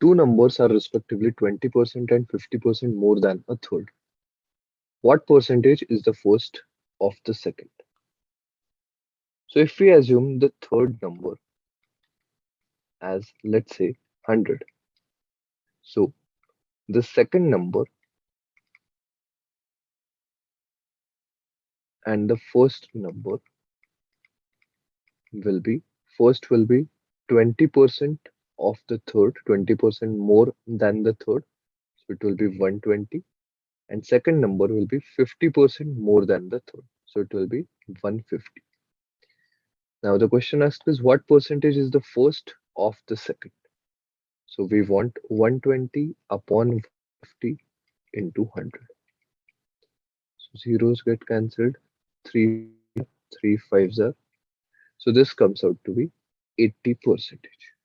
Two numbers are respectively 20% and 50% more than a third. What percentage is the first of the second? So if we assume the third number as, let's say, 100, so the second number and the first number will be, first will be 20% of the third, 20% more than the third, so it will be 120, and second number will be 50% more than the third, so it will be 150. Now the question asked is what percentage is the first of the second? So we want 120 upon 150 into 100. So zeros get cancelled, 3 4 are, 3 5s are. So this comes out to be 80 percentage.